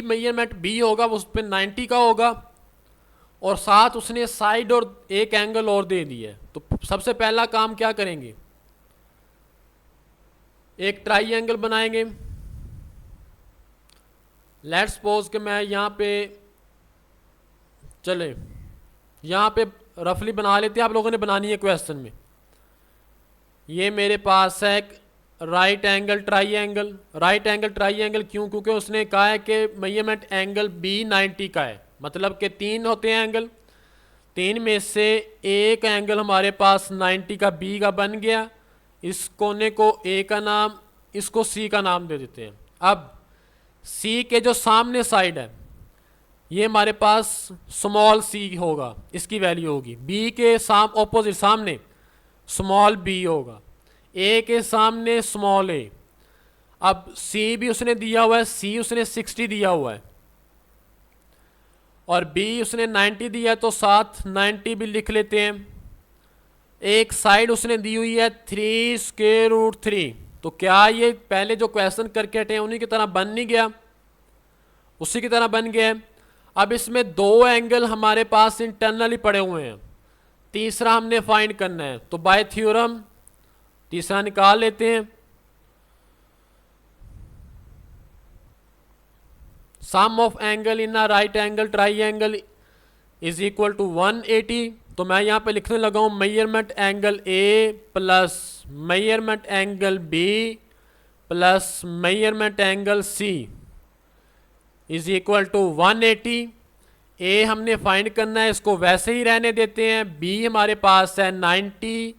मेजरमेंट B होगा वो उस पर 90 का होगा, और साथ उसने साइड और एक एंगल और दे दिया है। तो सबसे पहला काम क्या करेंगे, एक ट्राइंगल बनाएंगे। लेट्स सपोज कि मैं यहाँ पे, चले यहाँ पे रफली बना लेते हैं, आप लोगों ने बनानी है क्वेश्चन में। ये मेरे पास है एक right angle triangle. Right angle triangle क्यों? क्योंकि उसने कहा है कि मेजरमेंट एंगल B 90 का है, मतलब कि 3 होते हैं एंगल, 3 में से एक एंगल हमारे पास 90 का B का बन गया। इस कोने को A का नाम, इसको C का नाम दे देते हैं। अब C के जो सामने साइड है ये हमारे पास स्मॉल c होगा, इसकी वैल्यू होगी। B के ऑपोजिट सामने स्मॉल b होगा, A के सामने स्मॉल a। अब C भी उसने दिया हुआ है, C उसने 60 दिया हुआ है, और B उसने 90 दिया है, तो साथ 90 भी लिख लेते हैं। एक साइड उसने दी हुई है 3 स्क्वायर रूट 3। तो क्या ये पहले जो क्वेश्चन करके हटे हैं उन्हीं की तरह बन नहीं गया? उसी की तरह बन गया है। अब इसमें 2 एंगल हमारे पास इंटरनली पड़े हुए हैं, तीसरा हमने फाइंड करना है। तो बाय थ्योरम तीसरा निकाल लेते हैं। Sum of angle in a right angle triangle is equal to 180। तो मैं यहाँ पे लिखने लगा हूँ measurement angle A plus measurement angle B plus measurement angle C is equal to 180। A हमने फाइंड करना है, इसको वैसे ही रहने देते हैं। B हमारे पास है 90,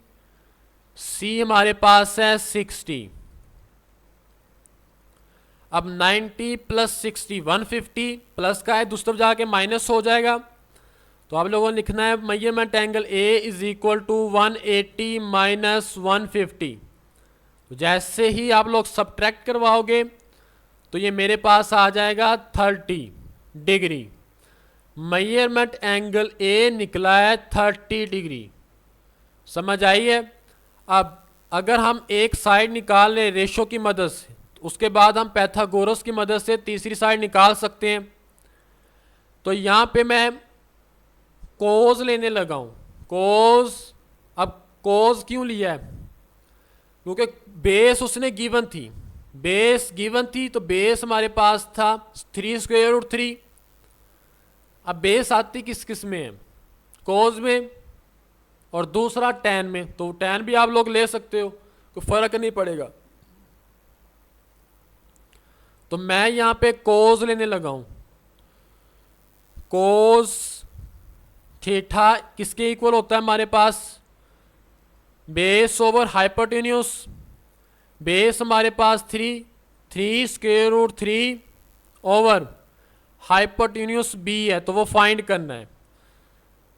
C हमारे पास है 60। अब 90 प्लस 60 150, प्लस का है दूसरी तरफ जाके माइनस हो जाएगा। तो आप लोगों ने लिखना है measurement angle A is equal to 180 minus 150। तो जैसे ही आप लोग सब्ट्रैक्ट करवाओगे तो ये मेरे पास आ जाएगा 30 डिग्री। मेजरमेंट एंगल ए निकला है 30 डिग्री। समझ आई है? अब अगर हम एक साइड निकाल लें रेशो की मदद से, उसके बाद हम पैथागोरस की मदद से तीसरी साइड निकाल सकते हैं। तो यहाँ पे मैं कोज लेने लगा हूँ, कोज। अब कोज क्यों लिया है? क्योंकि बेस उसने गिवन थी, बेस गिवन थी, तो बेस हमारे पास था 3 स्क्वायर रूट 3। अब बेस आती किस किस में है? कोज में, और दूसरा tan में। तो tan भी आप लोग ले सकते हो, कोई फर्क नहीं पड़ेगा। तो मैं यहां पे कोज लेने लगा हूं। कोज थीटा किसके इक्वल होता है हमारे पास? Base over hypotenuse. बेस हमारे पास 3 square root 3 over hypotenuse b है, तो वो फाइंड करना है।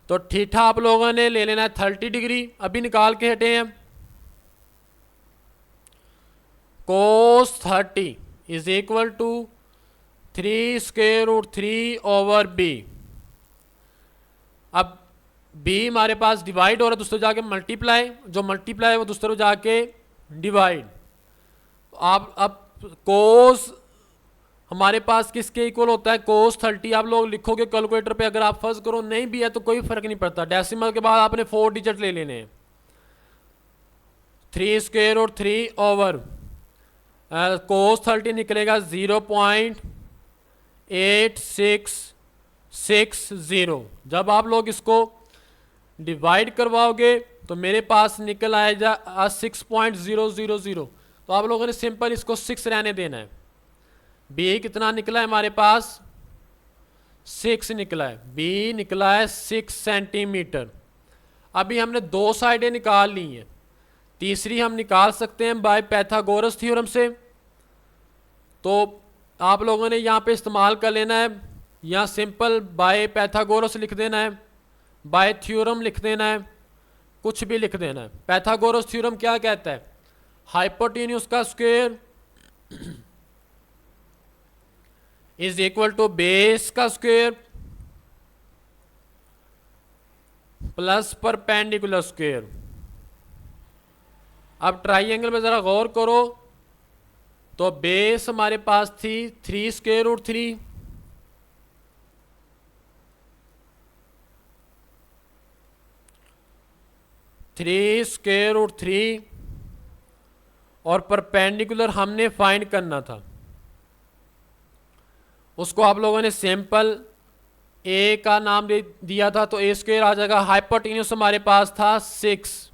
तो थीटा आप लोगों ने ले लेना है 30 डिग्री, अभी निकाल के हटे हैं। Cos 30 is equal to 3 square root 3 over b। अब b हमारे पास डिवाइड हो रहा है, दूसरे जाके मल्टीप्लाई, जो मल्टीप्लाई है वो दूसरे जाके डिवाइड। आप अब कोस हमारे पास किसके इक्वल होता है? कोस 30 आप लोग लिखोगे कैलकुलेटर पे, अगर आप फर्ज करो नहीं भी है तो कोई फर्क नहीं पड़ता, डेसिमल के बाद आपने 4 डिजिट ले लेने हैं। 3 स्क्वायर रूट 3 ओवर कोस 30 निकलेगा 0.8660। जब आप लोग इसको डिवाइड करवाओगे तो मेरे पास निकल आएगा 6.000। तो आप लोगों ने सिंपल इसको 6 रहने देना है। बी कितना निकला है हमारे पास? 6 निकला है। बी निकला है 6 सेंटीमीटर। अभी हमने 2 साइडें निकाल ली हैं, तीसरी हम निकाल सकते हैं बाय पैथागोरस थ्योरम से। तो आप लोगों ने यहाँ पे इस्तेमाल कर लेना है, यहाँ सिंपल बाय पैथागोरस लिख देना है, बाय थ्योरम लिख देना है, कुछ भी लिख देना है। पैथागोरस थ्योरम क्या कहता है? हाइपोटेन्यूस का square is equal to base का स्क्वायर प्लस परपेंडिकुलर स्क्वायर। अब ट्राइंगल में जरा गौर करो, तो बेस हमारे पास थी 3 स्क्वायर रूट 3, स्क्वायर रूट 3, और परपेंडिकुलर हमने फाइंड करना था। उसको आप लोगों ने सिंपल ए का नाम दिया था, तो ए स्क्वायर आ जाएगा। हाइपोटेन्यूस हमारे पास था 6,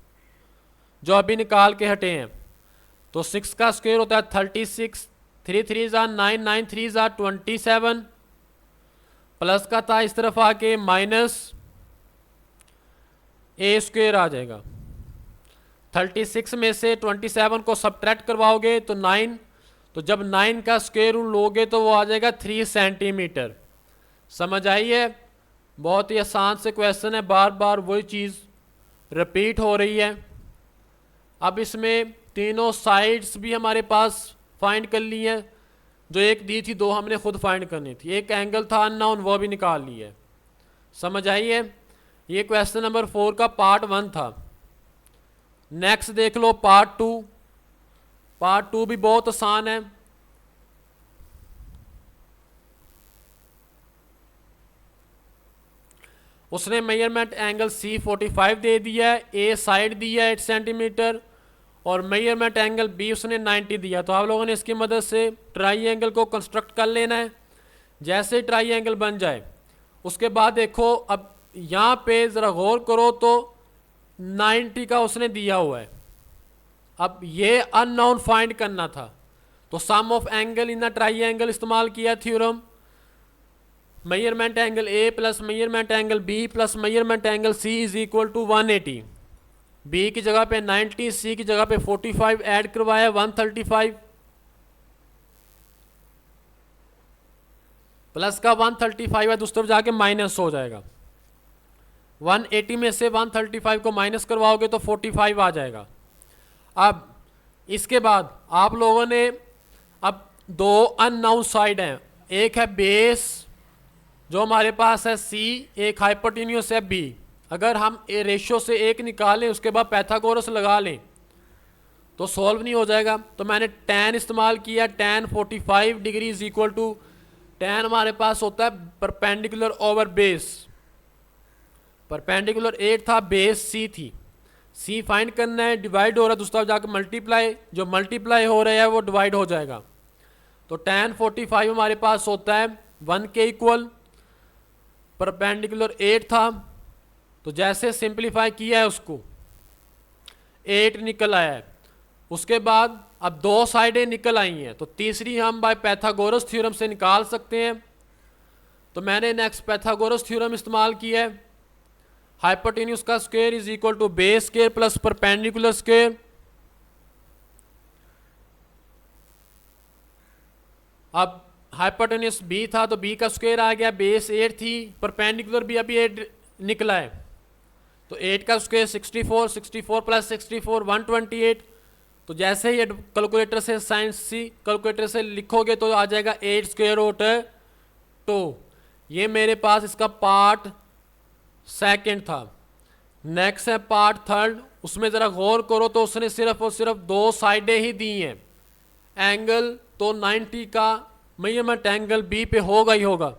जो अभी निकाल के हटे हैं। तो 6 का स्क्वायर होता है 36, 3 3 ज़ा 9, 9 3 ज़ा 27, प्लस का था इस तरफ आके माइनस ए स्क्वायर आ जाएगा। 36 में से 27 को सब्ट्रैक्ट करवाओगे तो 9, तो जब 9 का स्क्वायर रूट लोगे तो वो आ जाएगा 3 सेंटीमीटर। समझ आई है? बहुत ही आसान से क्वेश्चन है, बार बार वही चीज़ रिपीट हो रही है। अब इसमें तीनों साइड्स भी हमारे पास फाइंड कर ली है, जो एक दी थी, 2 हमने खुद फाइंड करनी थी। एक एंगल था अननोन, वो भी निकाल ली है। समझ आई है? ये क्वेश्चन नंबर 4 का पार्ट 1 था। नेक्स्ट देख लो पार्ट 2। पार्ट 2 भी बहुत आसान है। उसने मेजरमेंट एंगल C45 दे दिया है, ए साइड दिया है 8 सेंटीमीटर, और मेजरमेंट एंगल बी उसने 90 दिया। तो आप लोगों ने इसकी मदद से ट्राइंगल को कंस्ट्रक्ट कर लेना है। जैसे ही ट्राइंगल बन जाए उसके बाद देखो, अब यहाँ पे ज़रा गौर करो तो 90 का उसने दिया हुआ है। अब ये अननोन फाइंड करना था, तो sum of angle in the triangle इस्तेमाल किया theorem. Measurement angle A plus measurement angle B plus measurement angle C is equal to 180। B की जगह पे 90, सी की जगह पे 45 ऐड करवाया 135, प्लस का 135 है, दूसरी तरफ जाके माइनस हो जाएगा। 180 में से 135 को माइनस करवाओगे तो 45 आ जाएगा। अब इसके बाद आप लोगों ने अब दो अननाउन साइड हैं, एक है बेस जो हमारे पास है सी, एक हाइपोटेन्यूस है बी। अगर हम ए रेशियो से एक निकालें उसके बाद पैथागोरस लगा लें तो सॉल्व नहीं हो जाएगा। तो मैंने tan इस्तेमाल किया, tan 45 degree is equal to tan हमारे पास होता है परपेंडिकुलर ओवर बेस। परपेंडिकुलर 8 था, बेस सी थी, सी फाइंड करना है, डिवाइड हो रहा है दूसरा जाकर मल्टीप्लाई, जो मल्टीप्लाई हो रहा है वो डिवाइड हो जाएगा। तो tan 45 हमारे पास होता है 1 के इक्वल, परपेंडिकुलर 8 था, तो जैसे सिंप्लीफाई किया है उसको 8 निकल आया है। उसके बाद अब दो साइडें निकल आई हैं, तो तीसरी हम बाय पैथागोरस थ्योरम से निकाल सकते हैं। तो मैंने नेक्स्ट पैथागोरस थ्योरम इस्तेमाल किया है, हाइपोटेन्यूस का square is equal to base square plus perpendicular square. अब हाइपोटेन्यूस बी था तो बी का स्क्वायर आ गया, बेस 8 थी, परपेंडिकुलर भी अभी 8 निकला है, तो 8 का स्क्वायर 64, 64 प्लस 64 128। तो जैसे ही कैलकुलेटर से साइंस सी कैलकुलेटर से लिखोगे तो आ जाएगा 8 स्क्वायर रूट 2। ये मेरे पास इसका पार्ट सेकंड था। नेक्स्ट है पार्ट थर्ड, उसमें ज़रा गौर करो तो उसने सिर्फ और सिर्फ दो साइडें ही दी हैं। एंगल तो 90 का मेजरमेंट एंगल बी पे होगा ही होगा,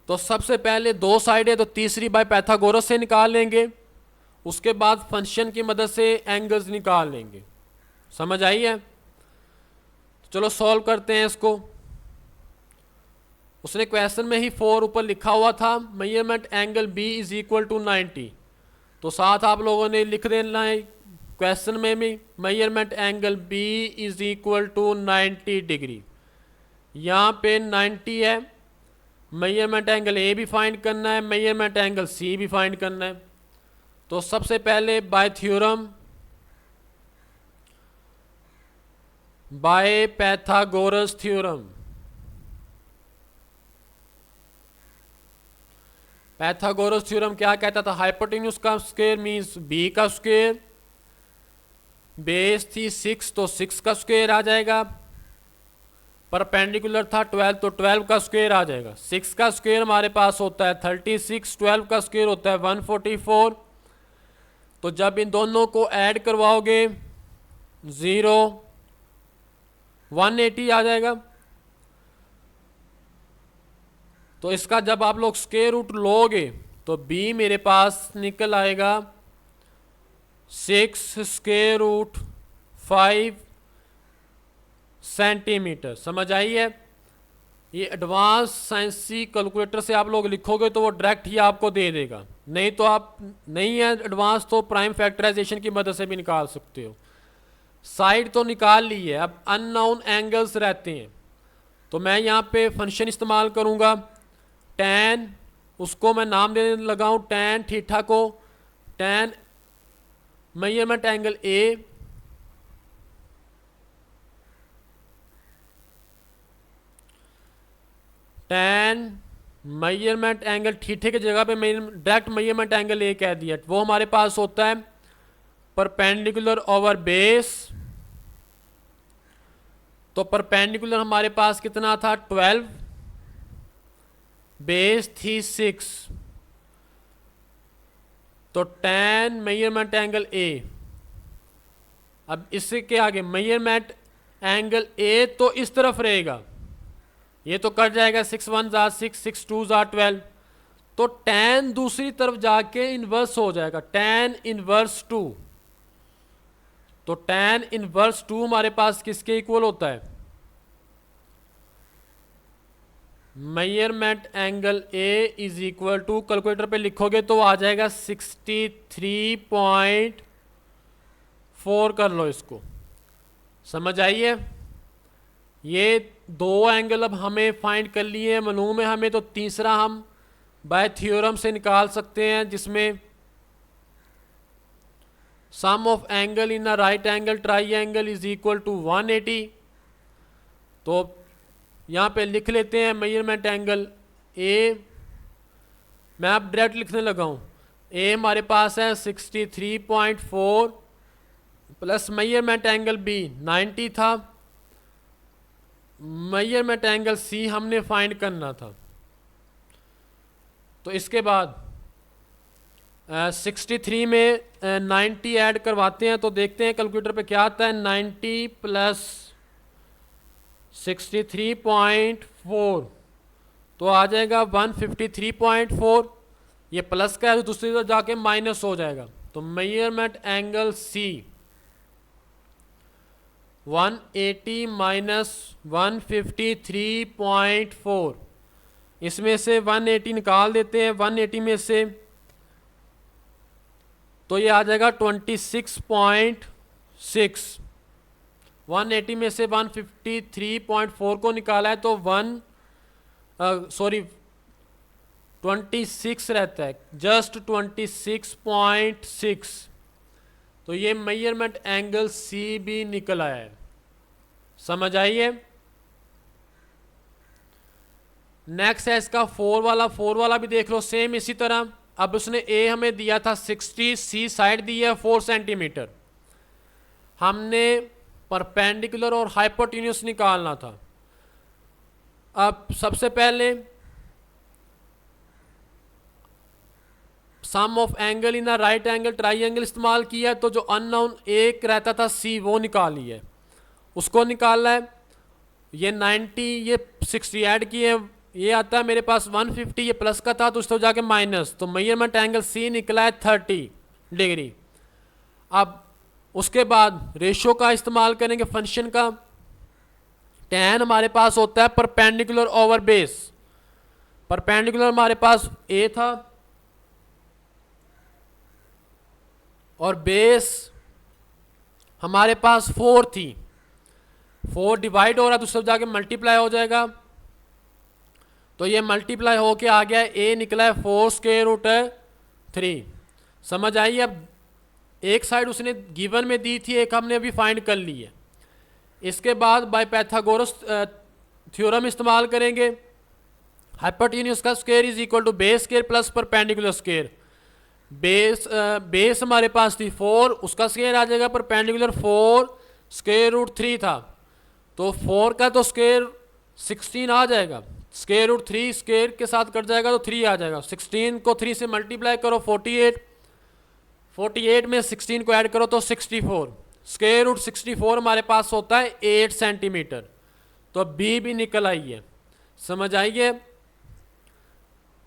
तो सबसे पहले दो साइडें तो तीसरी बाय पैथागोरस से निकाल लेंगे, उसके बाद फंक्शन की मदद से एंगल्स निकाल लेंगे। समझ आई है? तो चलो सॉल्व करते हैं इसको। उसने क्वेश्चन में ही 4 ऊपर लिखा हुआ था, measurement angle B is equal to 90, तो साथ आप लोगों ने लिख देना है क्वेश्चन में भी measurement angle B is equal to 90 degree. यहाँ पे 90 है, मेजरमेंट एंगल ए भी फाइंड करना है, मेजरमेंट एंगल सी भी फाइंड करना है। तो सबसे पहले by theorem, by Pythagoras theorem, Pythagoras theorem क्या कहता था, हाइपोटेन्यूस का स्क्वायर मींस बी का स्क्वायर, बेस थी 6 तो 6 का स्क्वायर आ जाएगा, परपेंडिकुलर था 12 तो 12 का स्क्वायर आ जाएगा। 6 का स्क्वायर हमारे पास होता है 36, 12 का स्क्वायर होता है 144। तो जब इन दोनों को ऐड करवाओगे 0 180 आ जाएगा। तो इसका जब आप लोग स्क्वायर रूट लोगे तो b मेरे पास निकल आएगा 6 स्क्वायर रूट 5 सेंटीमीटर। समझ आई है? ये एडवांस साइंसी कैलकुलेटर से आप लोग लिखोगे तो वो डायरेक्ट ही आपको दे देगा, नहीं तो आप नहीं है एडवांस तो प्राइम फैक्टराइजेशन की मदद से भी निकाल सकते हो। साइड तो निकाल ली है, अब अननोन एंगल्स रहते हैं, तो मैं यहाँ पे फंक्शन इस्तेमाल करूँगा tan, उसको मैं नाम देने लगा हूँ tan थीटा को, tan measurement angle A tan measurement angle theta की जगह पे डायरेक्ट मेजरमेंट एंगल ए कह दिया, वो हमारे पास होता है परपेंडिकुलर ओवर बेस। तो परपेंडिकुलर हमारे पास कितना था 12, बेस थी 6, तो tan मेजरमेंट एंगल ए। अब इससे के आगे मेजरमेंट एंगल ए तो इस तरफ रहेगा, ये तो कट जाएगा 6 1 जार 6, 6 2 जार 12, तो tan दूसरी तरफ जाके इन्वर्स हो जाएगा, tan इन्वर्स 2। तो tan इन्वर्स 2 हमारे पास किसके इक्वल होता है, measurement angle A is equal to, calculator पे लिखोगे तो आ जाएगा 63.4 कर लो इसको। समझ आइए? ये दो एंगल अब हमें फाइंड कर लिए हैं, मालूम है हमें, तो तीसरा हम बाय थ्योरम से निकाल सकते हैं, जिसमें sum of angle in a right angle triangle is equal to 180। तो यहाँ पे लिख लेते हैं मेजरमेंट एंगल ए, मैं अब डायरेक्ट लिखने लगा हूँ, ए हमारे पास है 63.4 प्लस मेजरमेंट एंगल बी 90 था, मेजरमेंट एंगल सी हमने फाइंड करना था। तो इसके बाद 63 में 90 ऐड करवाते हैं तो देखते हैं कैलकुलेटर पे क्या आता है। 90 प्लस 63.4 तो आ जाएगा 153.4। ये प्लस का है तो दूसरी तरफ जाके माइनस हो जाएगा। तो मेजरमेंट एंगल सी 180 माइनस 153.4, इसमें से 180 निकाल देते हैं। 180 में से तो ये आ जाएगा 26.6। 180 में से 153.4 को निकाला है तो 26 रहता है, जस्ट 26.6। तो ये मेजरमेंट एंगल सी भी निकल आया है। समझ आइए। नेक्स्ट है इसका 4 वाला। 4 वाला भी देख लो सेम इसी तरह। अब उसने ए हमें दिया था 60, सी साइड दी है 4 सेंटीमीटर। हमने परपेंडिकुलर और हाइपोटेन्यूस निकालना था। अब सबसे पहले sum of angle in a right angle triangle इस्तेमाल किया, तो जो अननोन एक रहता था सी वो निकाल लिया है, उसको निकालना है। ये 90 ये 60 ऐड किए, ये आता है मेरे पास 150, ये प्लस का था तो उस तरफ जाके माइनस। तो मेजरमेंट एंगल सी निकला है 30 डिग्री। अब उसके बाद रेशियो का इस्तेमाल करेंगे फंक्शन का। tan हमारे पास होता है परपेंडिकुलर ओवर बेस। परपेंडिकुलर हमारे पास a था और बेस हमारे पास 4 थी। 4 डिवाइड हो रहा है तो सब जाके मल्टीप्लाई हो जाएगा। तो ये मल्टीप्लाई होके आ गया, a निकला है 4 स्क्वायर रूट 3। समझ आई। अब एक साइड उसने गिवन में दी थी, एक हमने अभी फाइंड कर ली है। इसके बाद बाय पाइथागोरस थ्योरम इस्तेमाल करेंगे। हाइपोटेन्यूस का square is equal to base square plus perpendicular square. Base हमारे पास थी 4, उसका स्क्वायर आ जाएगा परपेंडिकुलर 4 स्क्वायर रूट 3 था, तो 4 का तो स्क्वायर 16 आ जाएगा। स्क्वायर रूट 3 स्क्वायर के साथ कट जाएगा तो 3 आ जाएगा। 16 को 3 से मल्टीप्लाई करो 48 में 16 को ऐड करो तो 64। स्क्वायर रूट 64 हमारे पास होता है 8 सेंटीमीटर। तो बी भी निकल आई है। समझ आइए।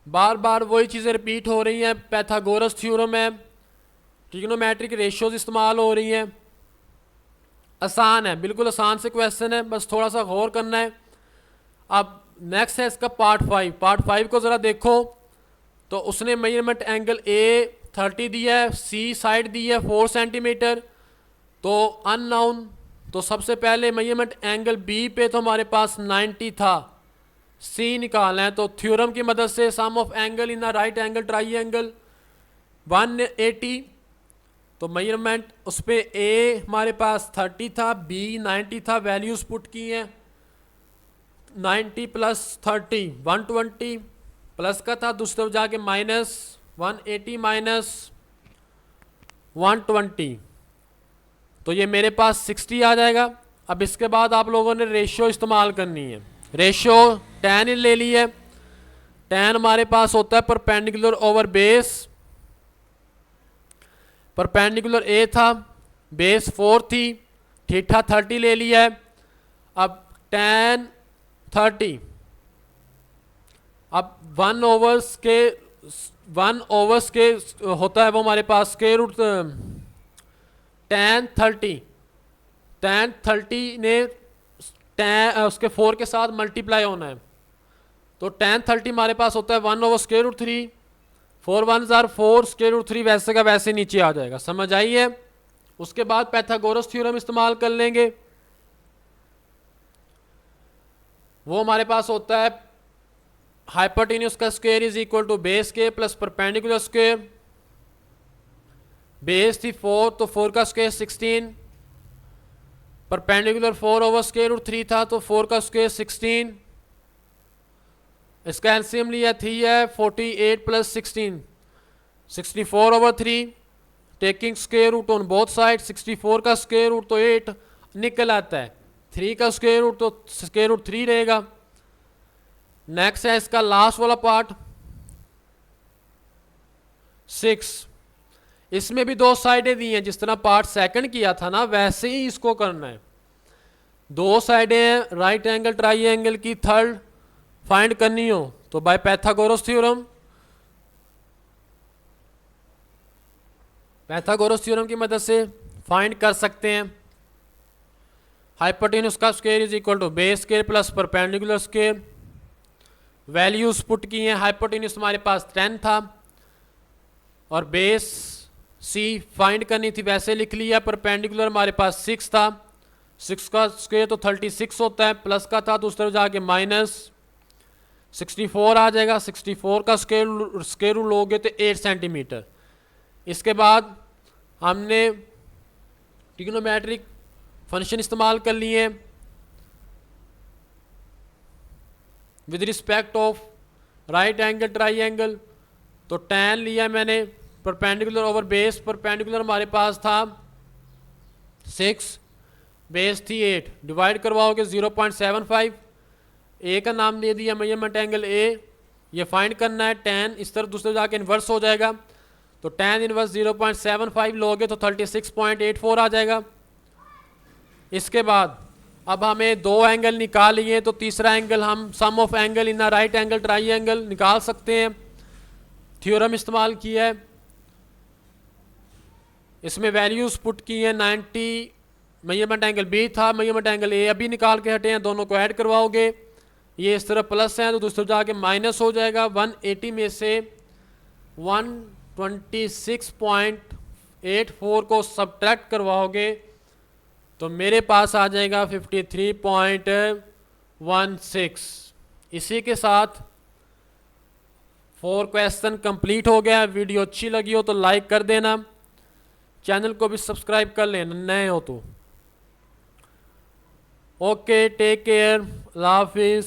बार बार वही चीज़ें रिपीट हो रही हैं। पाइथागोरस थ्योरम है, ट्रिग्नोमेट्रिक रेशियोज इस्तेमाल हो रही हैं। आसान है, बिल्कुल आसान से क्वेश्चन है, बस थोड़ा सा गौर करना है। अब नेक्स्ट है इसका पार्ट 5। पार्ट 5 को ज़रा देखो तो उसने मेजरमेंट एंगल ए 30 दिया है, सी साइड दी है 4 सेंटीमीटर। तो अननाउन, तो सबसे पहले मेजरमेंट एंगल बी पे तो हमारे पास 90 था, सी निकालना है। तो थ्योरम की मदद से sum of angle in a right angle triangle 180। तो मेजरमेंट उस पर ए हमारे पास 30 था, बी 90 था, वैल्यूज पुट की हैं। 90 प्लस 30 120 प्लस का था, दूसरी तरफ जाके माइनस 180 माइनस 120, तो ये मेरे पास 60 आ जाएगा। अब इसके बाद आप लोगों ने रेशियो इस्तेमाल करनी है। रेशियो tan ले ली है। tan हमारे पास होता है perpendicular over base. Perpendicular a था, बेस 4 थी, थीटा 30 ले लिया है। अब tan 30, अब 1 ओवर के होता है वो हमारे पास स्क्वायर रूट tan 30 ने उसके 4 के साथ मल्टीप्लाई होना है। तो tan 30 हमारे पास होता है 1 ओवर स्क्वायर रूट 3। 4 1 आर 4, स्क्वायर रूट 3 वैसे का वैसे नीचे आ जाएगा। समझ आई है। उसके बाद पाइथागोरस थ्योरम इस्तेमाल कर लेंगे। वो हमारे पास होता है हाइपोटेन्यूस का square is equal to base square plus perpendicular square. Base थी 4 तो 4 का square 16, perpendicular 4 over square root 3 था तो 4 का स्क्वायर 16। इसका एलसीएम लिया 3 है, 48 plus 16 64 over 3, taking square root on both side. 64 का स्क्वायर रूट तो 8 निकल आता है। 3 का स्क्वायर रूट तो स्क्वायर रूट 3 रहेगा। नेक्स्ट है इसका लास्ट वाला पार्ट 6। इसमें भी दो साइडें दी हैं, जिस तरह पार्ट सेकंड किया था ना वैसे ही इसको करना है। दो साइडें हैं राइट एंगल ट्राइंगल की, थर्ड फाइंड करनी हो तो बाय पैथागोरस थ्योरम की मदद से फाइंड कर सकते हैं। हाइपोटेन्यूज का square is equal to base square plus perpendicular square. Values put की हैं, हाइपोटेन्यूज हमारे पास 10 था और बेस सी फाइंड करनी थी वैसे लिख लिया। परपेंडिकुलर हमारे पास 6 था, 6 का स्क्वायर तो 36 होता है, प्लस का था तो उस तरफ जाके माइनस 64 आ जाएगा। 64 का स्क्वायर रूट लोगे तो 8 सेंटीमीटर। इसके बाद हमने ट्रिग्नोमेट्रिक फंक्शन इस्तेमाल कर लिए with respect of right angle triangle. तो tan लिया मैंने परपेंडिकुलर ओवर बेस। परपेंडिकुलर हमारे पास था 6, बेस थी 8, डिवाइड करवाओगे 0.75। ए का नाम दे दिया मेजरमेंट एंगल ए, ये फाइंड करना है। tan इस तरफ दूसरे जाके इन्वर्स हो जाएगा, तो tan इन्वर्स 0.75 लोगे तो 36.84 आ जाएगा। इसके बाद अब हमें दो एंगल निकालिए तो तीसरा एंगल हम sum of angle in right angle triangle निकाल सकते हैं। थ्योरम इस्तेमाल किया है, इसमें वैल्यूज पुट की है। 90 मेजरमेंट एंगल बी था, मेजरमेंट एंगल ए अभी निकाल के हटे हैं, दोनों को ऐड करवाओगे ये इस तरफ प्लस है तो दूसरी तरफ जाके माइनस हो जाएगा। 180 में से 126.84 को सब्ट्रैक्ट करवाओगे तो मेरे पास आ जाएगा 53.16। इसी के साथ 4 क्वेश्चन कंप्लीट हो गया। वीडियो अच्छी लगी हो तो लाइक कर देना, चैनल को भी सब्सक्राइब कर लेना नए हो तो। ओके, टेक केयर, अल्लाह हाफिज़।